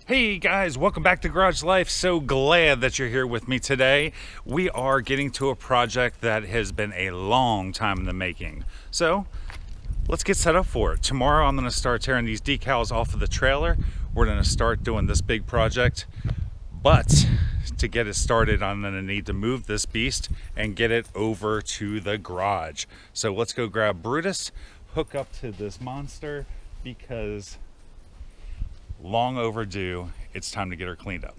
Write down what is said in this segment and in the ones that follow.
Hey guys, welcome back to Garage Life. So glad that you're here with me today. We are getting to a project that has been a long time in the making. So let's get set up for it. Tomorrow I'm going to start tearing these decals off of the trailer. We're going to start doing this big project. But to get it started, I'm going to need to move this beast and get it over to the garage. So let's go grab Brutus, hook up to this monster because long overdue. It's time to get her cleaned up.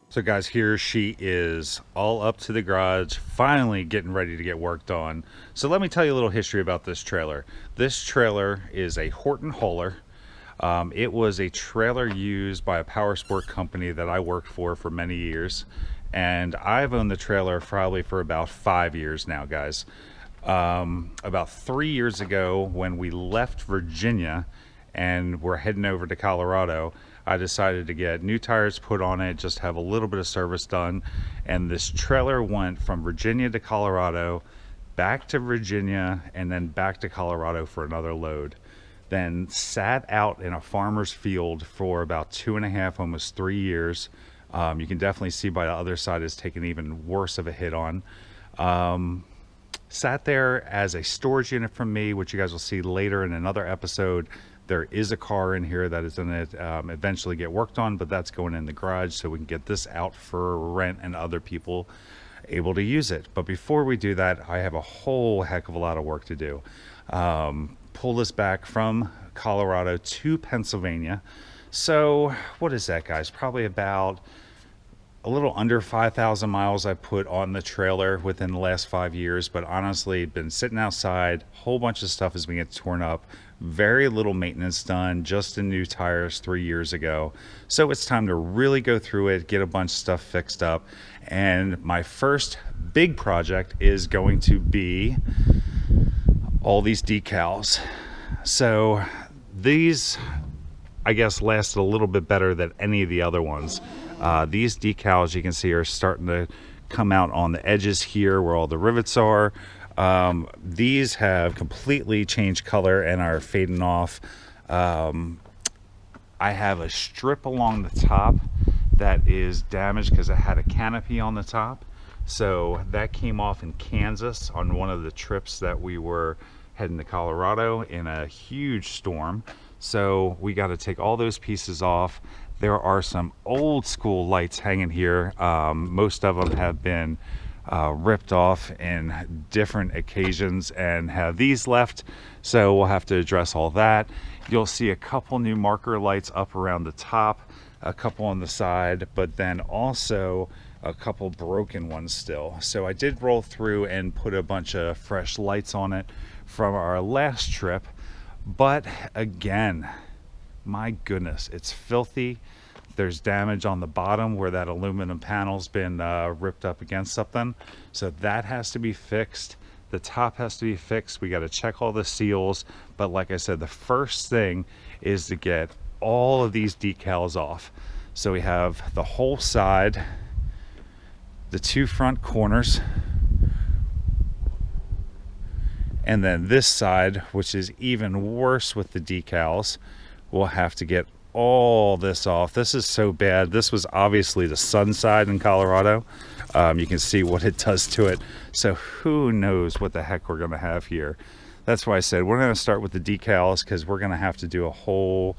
So guys, here she is, all up to the garage, finally getting ready to get worked on. So let me tell you a little history about this trailer. This trailer is a Horton hauler. It was a trailer used by a power sport company that I worked for many years. And I've owned the trailer probably for about 5 years now, guys. About 3 years ago, when we left Virginia and we're heading over to Colorado, I decided to get new tires put on it, just have a little bit of service done. And this trailer went from Virginia to Colorado, back to Virginia, and then back to Colorado for another load. Then sat out in a farmer's field for about 2.5, almost 3 years. You can definitely see by the other side it's taken even worse of a hit on. Sat there as a storage unit from me, which you guys will see later in another episode. There is a car in here that is going to eventually get worked on, but that's going in the garage so we can get this out for rent and other people able to use it. But before we do that, I have a whole heck of a lot of work to do. Pull this back from Colorado to Pennsylvania. So what is that, guys? Probably about a little under 5,000 miles I put on the trailer within the last 5 years, but honestly, been sitting outside, whole bunch of stuff has been getting torn up, very little maintenance done, just in new tires 3 years ago. So it's time to really go through it, get a bunch of stuff fixed up. And my first big project is going to be all these decals. So these, I guess, lasted a little bit better than any of the other ones. These decals, you can see, are starting to come out on the edges here where all the rivets are. These have completely changed color and are fading off. I have a strip along the top that is damaged because it had a canopy on the top. So that came off in Kansas on one of the trips that we were heading to Colorado in a huge storm. So we got to take all those pieces off. There are some old school lights hanging here. Most of them have been ripped off in different occasions and have these left. So we'll have to address all that. You'll see a couple new marker lights up around the top, a couple on the side, but then also a couple broken ones still. So I did roll through and put a bunch of fresh lights on it from our last trip. But again, my goodness, it's filthy. There's damage on the bottom where that aluminum panel's been ripped up against something. So that has to be fixed. The top has to be fixed. We got to check all the seals. But like I said, the first thing is to get all of these decals off. So we have the whole side, the two front corners, and then this side, which is even worse with the decals. We'll have to get all this off. This is so bad. This was obviously the sun side in Colorado. You can see what it does to it. So who knows what the heck we're going to have here. That's why I said we're going to start with the decals, because we're going to have to do a whole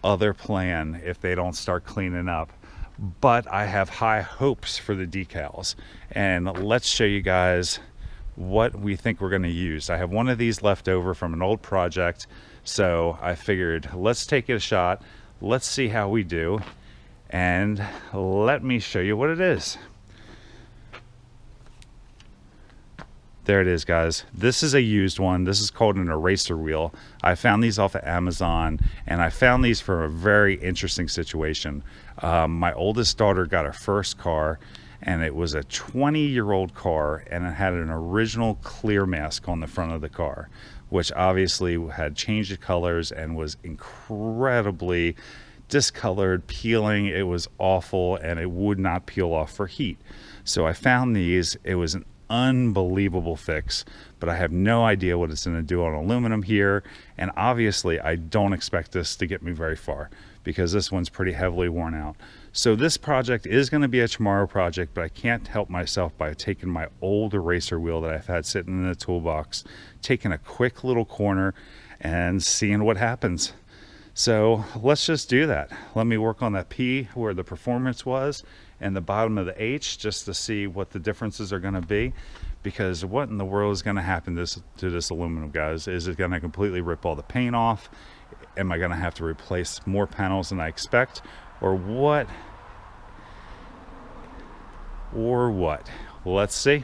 other plan if they don't start cleaning up. But I have high hopes for the decals, and let's show you guys what we think we're going to use. I have one of these left over from an old project, so I figured let's take it a shot, let's see how we do, and let me show you what it is. There it is, guys. This is a used one. This is called an eraser wheel. I found these off of Amazon, and I found these for a very interesting situation. My oldest daughter got her first car, and it was a 20-year-old car, and it had an original clear mask on the front of the car, which obviously had changed the colors and was incredibly discolored, peeling. It was awful, and it would not peel off for heat. So I found these. It was an unbelievable fix, but I have no idea what it's going to do on aluminum here, and obviously I don't expect this to get me very far because this one's pretty heavily worn out. So this project is going to be a tomorrow project, but I can't help myself by taking my old eraser wheel that I've had sitting in the toolbox, taking a quick little corner and seeing what happens. So let's just do that. Let me work on that P where the performance was and the bottom of the H, just to see what the differences are going to be, because what in the world is going to happen to this aluminum, guys? Is it going to completely rip all the paint off? Am I going to have to replace more panels than I expect, or what? Let's see.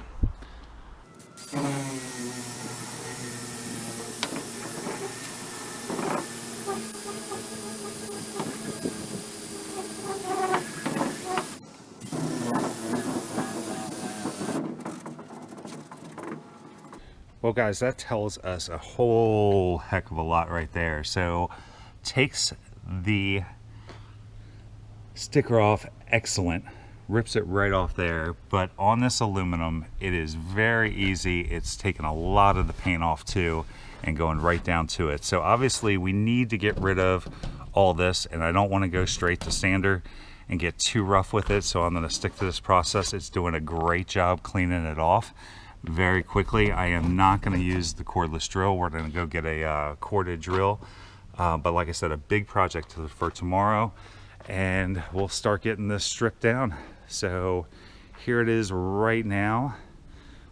Well, guys, that tells us a whole heck of a lot right there. So takes the sticker off, excellent, rips it right off there. But on this aluminum, it is very easy. It's taken a lot of the paint off too and going right down to it. So obviously we need to get rid of all this, and I don't want to go straight to sander and get too rough with it. So I'm going to stick to this process. It's doing a great job cleaning it off very quickly. I am not going to use the cordless drill. We're going to go get a corded drill. But like I said, a big project for tomorrow, and we'll start getting this stripped down. So here it is right now.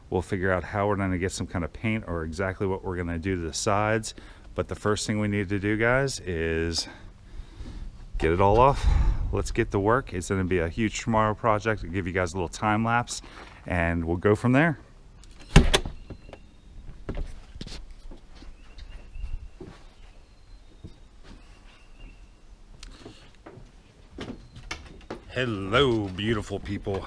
We'll figure out how we're going to get some kind of paint or exactly what we're going to do to the sides. But the first thing we need to do, guys, is get it all off. Let's get to work. It's going to be a huge tomorrow project. I'll give you guys a little time lapse, and we'll go from there. Hello, beautiful people.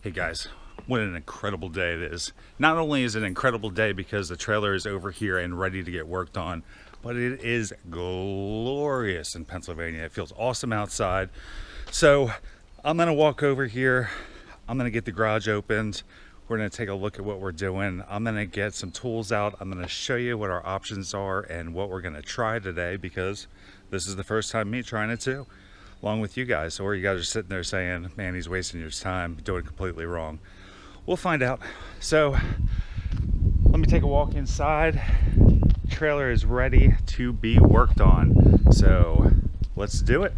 Hey guys, what an incredible day it is. Not only is it an incredible day because the trailer is over here and ready to get worked on, but it is glorious in Pennsylvania. It feels awesome outside. So I'm gonna walk over here. I'm gonna get the garage opened. We're gonna take a look at what we're doing. I'm gonna get some tools out. I'm gonna show you what our options are and what we're gonna try today, because this is the first time me trying it too, along with you guys. Or you guys are sitting there saying, man, he's wasting your time, doing it completely wrong. We'll find out. So let me take a walk inside. Trailer is ready to be worked on. So let's do it.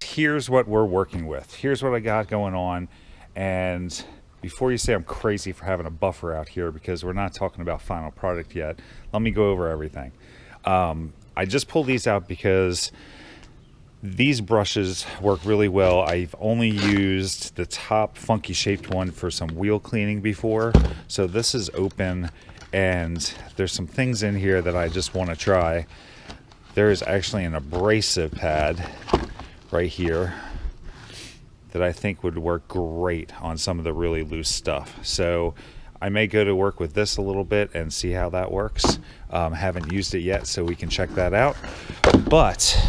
Here's what we're working with. Here's what I got going on. And before you say I'm crazy for having a buffer out here, because we're not talking about final product yet, let me go over everything. I just pulled these out because these brushes work really well. I've only used the top funky shaped one for some wheel cleaning before. So this is open, and there's some things in here that I just want to try. There is actually an abrasive pad right here that I think would work great on some of the really loose stuff. So I may go to work with this a little bit and see how that works. Haven't used it yet, so we can check that out. But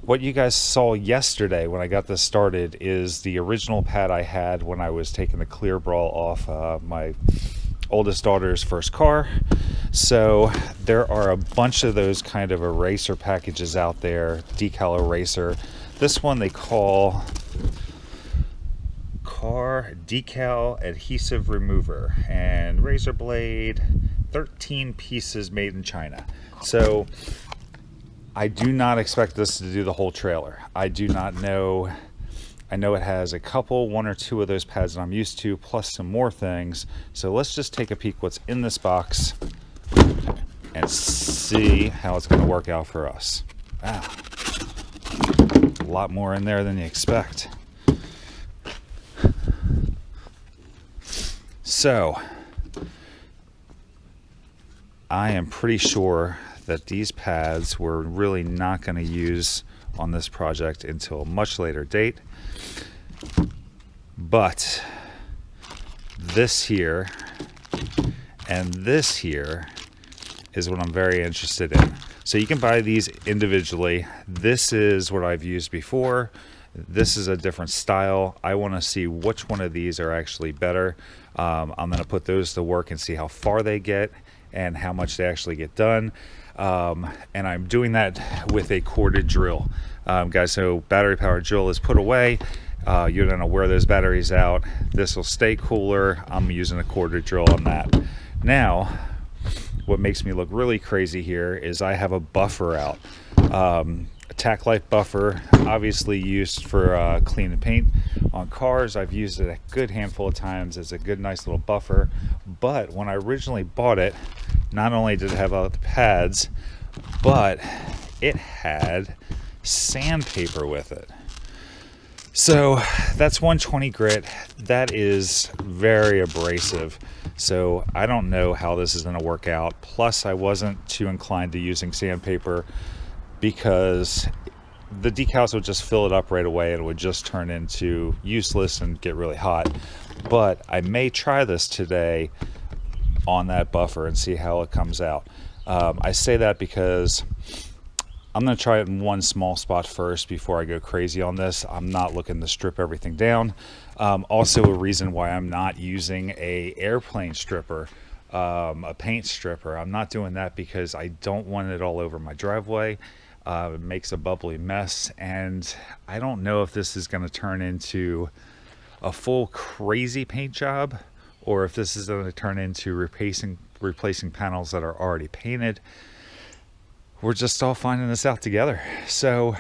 what you guys saw yesterday when I got this started is the original pad I had when I was taking the clear brawl off my oldest daughter's first car. So there are a bunch of those kind of eraser packages out there, decal eraser. This one they call car decal adhesive remover and razor blade, 13 pieces made in China. So I do not expect this to do the whole trailer. I do not know. I know it has a couple, one or two of those pads that I'm used to, plus some more things. So let's just take a peek what's in this box and see how it's going to work out for us. Wow. A lot more in there than you expect. So I am pretty sure that these pads we're really not going to use on this project until a much later date. But this here and this here is what I'm very interested in. So you can buy these individually. This is what I've used before. This is a different style. I want to see which one of these are actually better. I'm going to put those to work and see how far they get and how much they actually get done. And I'm doing that with a corded drill. Guys, so battery powered drill is put away. You're going to wear those batteries out. This will stay cooler. I'm using a corded drill on that. Now, what makes me look really crazy here is I have a buffer out. A tack light buffer, obviously used for cleaning paint on cars. I've used it a good handful of times as a good nice little buffer. But when I originally bought it, not only did it have all the pads, but it had sandpaper with it. So that's 120 grit. That is very abrasive. So I don't know how this is going to work out. Plus, I wasn't too inclined to using sandpaper because the decals would just fill it up right away and it would just turn into useless and get really hot. But I may try this today on that buffer and see how it comes out. I say that because I'm going to try it in one small spot first before I go crazy on this. I'm not looking to strip everything down. Also, a reason why I'm not using a airplane stripper, a paint stripper. I'm not doing that because I don't want it all over my driveway. It makes a bubbly mess, and I don't know if this is going to turn into a full crazy paint job or if this is going to turn into replacing panels that are already painted. We're just all finding this out together. So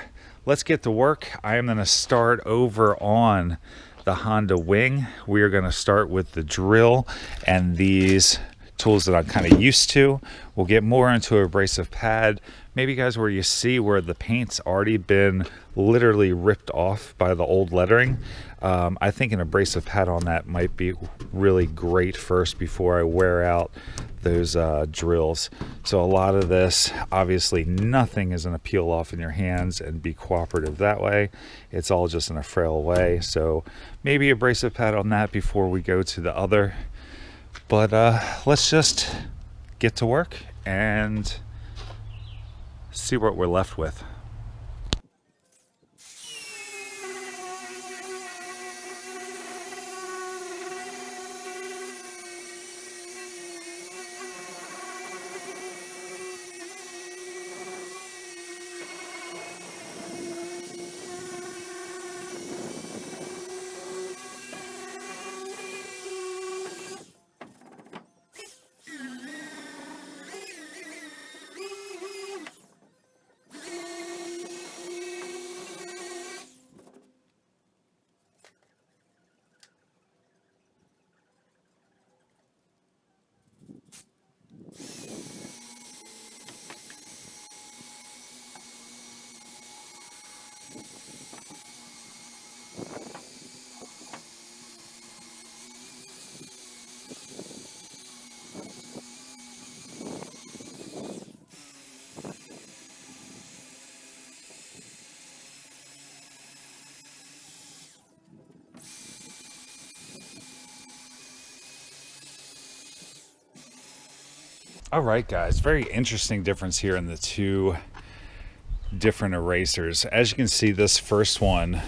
let's get to work. I am going to start over on the Honda Wing. We are going to start with the drill and these tools that I'm kind of used to. We'll get more into abrasive pad. Maybe guys, where you see where the paint's already been literally ripped off by the old lettering. I think an abrasive pad on that might be really great first before I wear out those drills. So a lot of this, obviously nothing is going to peel off in your hands and be cooperative that way. It's all just in a frail way. So maybe abrasive pad on that before we go to the other. But let's just get to work and see what we're left with. All right, guys, very interesting difference here in the two different erasers. As you can see, this first one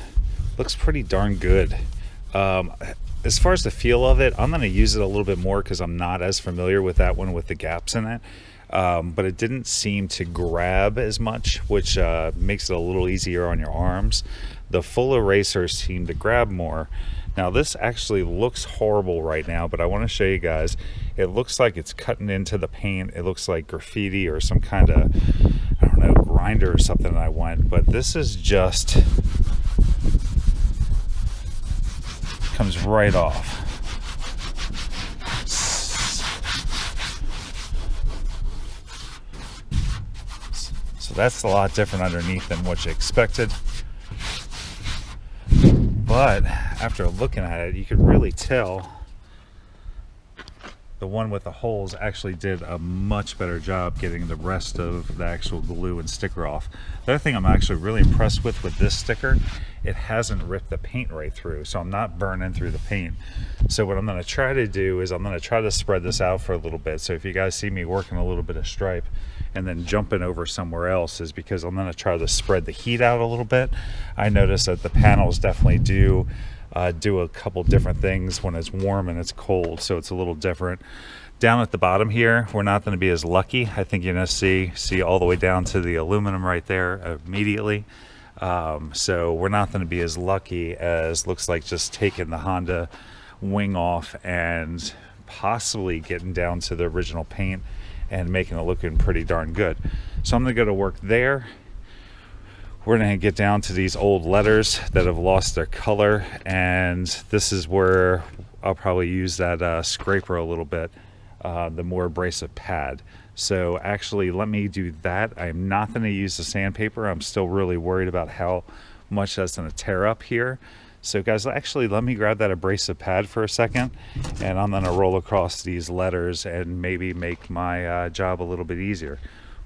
looks pretty darn good. As far as the feel of it, I'm going to use it a little bit more because I'm not as familiar with that one with the gaps in it. But it didn't seem to grab as much, which makes it a little easier on your arms. The full erasers seem to grab more. Now this actually looks horrible right now, but I want to show you guys. It looks like it's cutting into the paint. It looks like graffiti or some kind of, I don't know, grinder or something I want. But this is just, comes right off. So that's a lot different underneath than what you expected. But after looking at it, you could really tell the one with the holes actually did a much better job getting the rest of the actual glue and sticker off. The other thing I'm actually really impressed with this sticker, it hasn't ripped the paint right through, so I'm not burning through the paint. So what I'm going to try to do is I'm going to try to spread this out for a little bit. So if you guys see me working a little bit of stripe and then jumping over somewhere else, is because I'm going to try to spread the heat out a little bit. I noticed that the panels definitely do a couple different things when it's warm and it's cold, so it's a little different. Down at the bottom here, we're not going to be as lucky. I think you're going to see all the way down to the aluminum right there immediately. So we're not going to be as lucky as looks like just taking the Honda wing off and possibly getting down to the original paint and making it looking pretty darn good. So I'm going to go to work there. We're going to get down to these old letters that have lost their color, and this is where I'll probably use that scraper a little bit, the more abrasive pad. So actually, let me do that. I'm not going to use the sandpaper. I'm still really worried about how much that's going to tear up here. So guys, actually let me grab that abrasive pad for a second, and I'm going to roll across these letters and maybe make my job a little bit easier.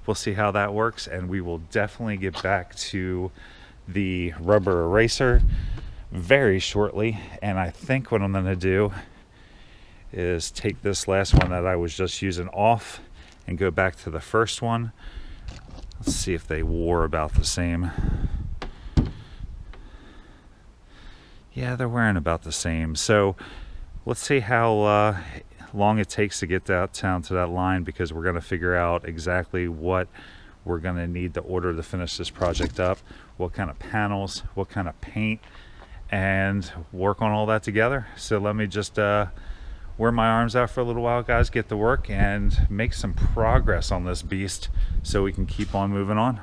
We'll see how that works, and we will definitely get back to the rubber eraser very shortly. And I think what I'm going to do is take this last one that I was just using off and go back to the first one. Let's see if they wore about the same. Yeah, they're wearing about the same. So let's see how long it takes to get that down to that line, because we're going to figure out exactly what we're going to need to order to finish this project up, what kind of panels, what kind of paint, and work on all that together. So let me just wear my arms out for a little while, guys, get to work and make some progress on this beast so we can keep on moving on.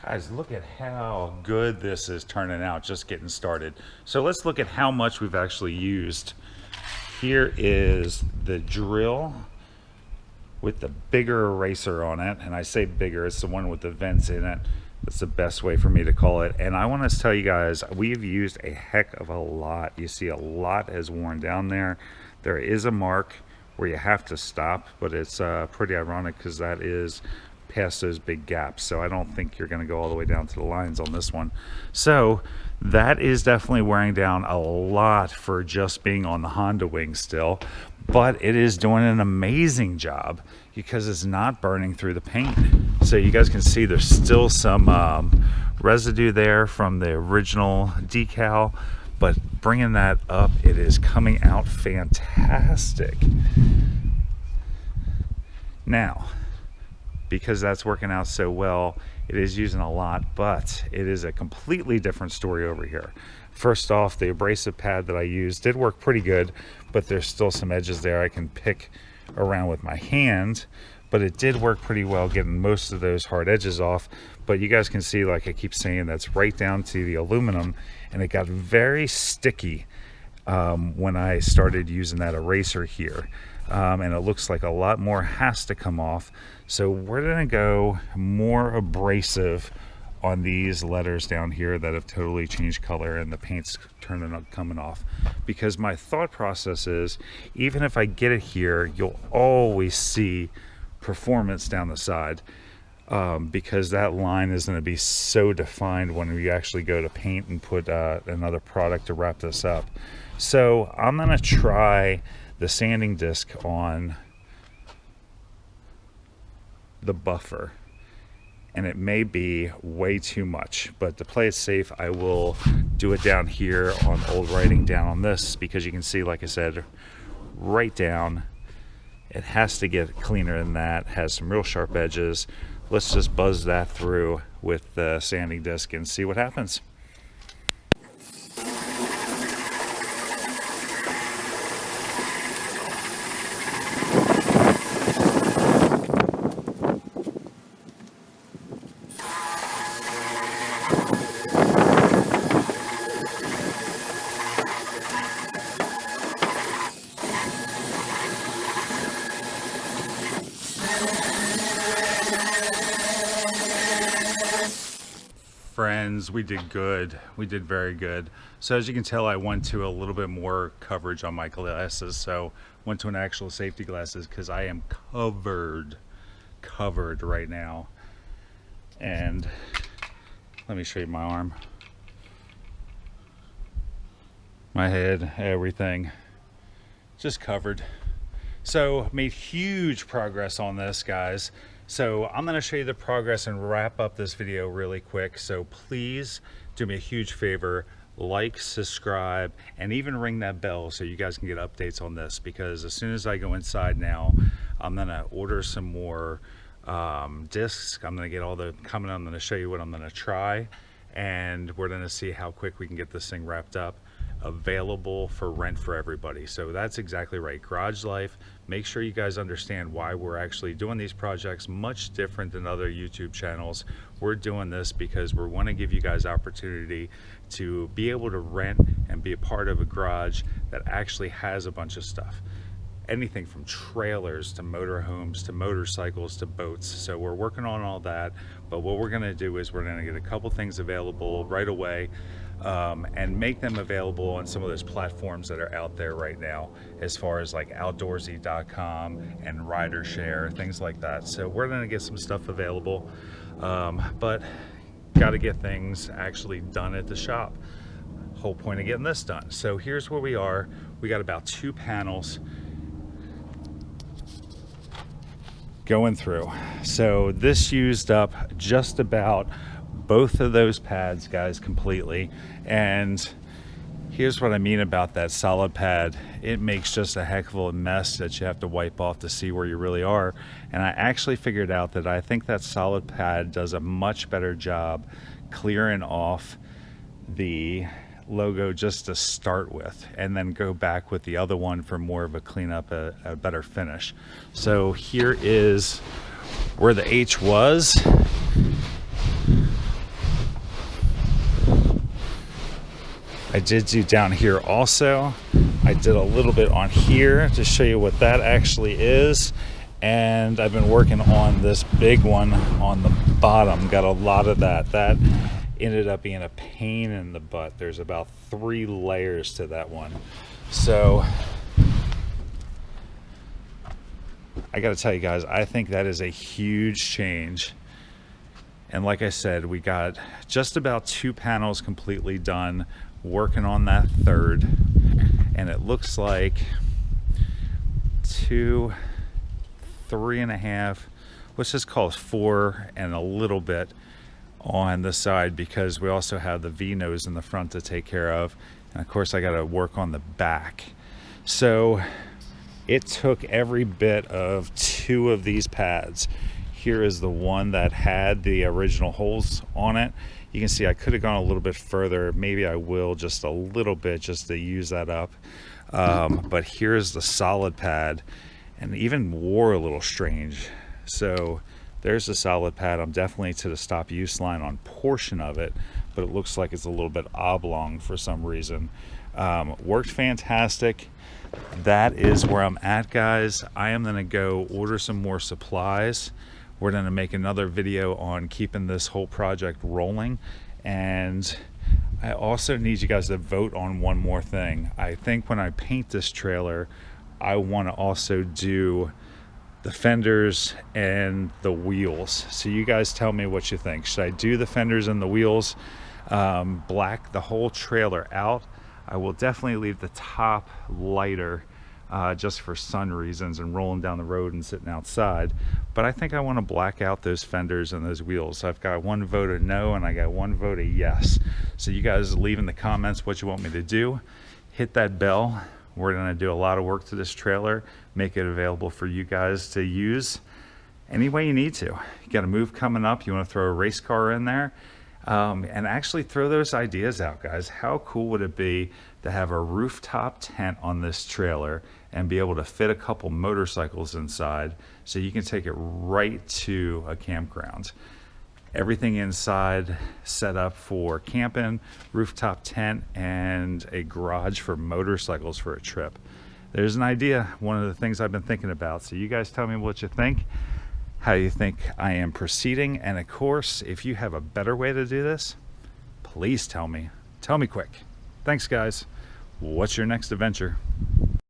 Guys, look at how good this is turning out, just getting started. So let's look at how much we've actually used. Here is the drill with the bigger eraser on it, and I say bigger, it's the one with the vents in it. That's the best way for me to call it. And I want to tell you guys, we've used a heck of a lot. You see a lot has worn down there. There is a mark where you have to stop, but it's pretty ironic because that is past those big gaps. So I don't think you're going to go all the way down to the lines on this one. So that is definitely wearing down a lot for just being on the Honda wing still, but it is doing an amazing job because it's not burning through the paint. So you guys can see there's still some residue there from the original decal, but bringing that up, it is coming out fantastic. Now, because that's working out so well, it is using a lot, but it is a completely different story over here. First off, the abrasive pad that I used did work pretty good, but there's still some edges there I can pick around with my hand, but it did work pretty well getting most of those hard edges off. But you guys can see, like I keep saying, that's right down to the aluminum, and it got very sticky when I started using that eraser here. And it looks like a lot more has to come off. So we're gonna go more abrasive on these letters down here that have totally changed color and the paint's coming off. Because my thought process is, even if I get it here, you'll always see performance down the side, because that line is going to be so defined when we actually go to paint and put another product to wrap this up. So I'm going to try the sanding disc on the buffer, and it may be way too much, but to play it safe, I will do it down here on old writing down on this, because you can see, like I said, right down, it has to get cleaner than that. It has some real sharp edges. Let's just buzz that through with the sanding disc and see what happens. Friends, we did good. We did very good. So as you can tell, I went to a little bit more coverage on my glasses. So went to an actual safety glasses because I am covered right now. And let me show you my arm, my head, everything, just covered. So made huge progress on this, guys. So I'm going to show you the progress and wrap up this video really quick. So please do me a huge favor, like, subscribe, and even ring that bell so you guys can get updates on this, because as soon as I go inside now, I'm going to order some more discs. I'm going to get all the coming. I'm going to show you what I'm going to try, and we're going to see how quick we can get this thing wrapped up, available for rent for everybody. So that's exactly right, Garage Life. Make sure you guys understand why we're actually doing these projects much different than other YouTube channels. We're doing this because we want to give you guys opportunity to be able to rent and be a part of a garage that actually has a bunch of stuff. Anything from trailers to motorhomes to motorcycles to boats. So we're working on all that, but what we're going to do is we're going to get a couple things available right away, and make them available on some of those platforms that are out there right now, as far as like outdoorsy.com and RiderShare, things like that. So we're going to get some stuff available, but got to get things actually done at the shop. Whole point of getting this done. So here's where we are. We got about 2 panels going through. So this used up just about both of those pads, guys, completely. And here's what I mean about that solid pad. It makes just a heck of a mess that you have to wipe off to see where you really are. And I actually figured out that I think that solid pad does a much better job clearing off the logo just to start with, and then go back with the other one for more of a cleanup, a better finish. So here is where the H was. I did do down here also. I did a little bit on here to show you what that actually is. And I've been working on this big one on the bottom. Got a lot of that. That ended up being a pain in the butt. There's about 3 layers to that one. So I got to tell you guys, I think that is a huge change. And like I said, we got just about 2 panels completely done, working on that third. And it looks like 2, 3.5, let's just call it 4 and a little bit on the side, because we also have the V-nose in the front to take care of. And of course I got to work on the back. So it took every bit of 2 of these pads. Here is the one that had the original holes on it. You can see I could have gone a little bit further. Maybe I will just a little bit just to use that up. But here's the solid pad, and even wore a little strange. So there's the solid pad. I'm definitely to the stop use line on portion of it, but it looks like it's a little bit oblong for some reason. Worked fantastic. That is where I'm at, guys. I am gonna go order some more supplies. We're gonna make another video on keeping this whole project rolling, and I also need you guys to vote on one more thing. I think when I paint this trailer, I want to also do the fenders and the wheels. So you guys tell me what you think. Should I do the fenders and the wheels, black the whole trailer out? I will definitely leave the top lighter just for sun reasons and rolling down the road and sitting outside. But I think I want to black out those fenders and those wheels. So I've got 1 vote of no and I got 1 vote of yes. So you guys leave in the comments what you want me to do. Hit that bell. We're going to do a lot of work to this trailer, make it available for you guys to use any way you need to. You got a move coming up, you want to throw a race car in there, and actually throw those ideas out, guys. How cool would it be to have a rooftop tent on this trailer and be able to fit a couple motorcycles inside so you can take it right to a campground? Everything inside set up for camping, rooftop tent, and a garage for motorcycles for a trip. There's an idea, one of the things I've been thinking about. So you guys tell me what you think, how you think I am proceeding, and of course, if you have a better way to do this, please tell me. Tell me quick. Thanks, guys. What's your next adventure?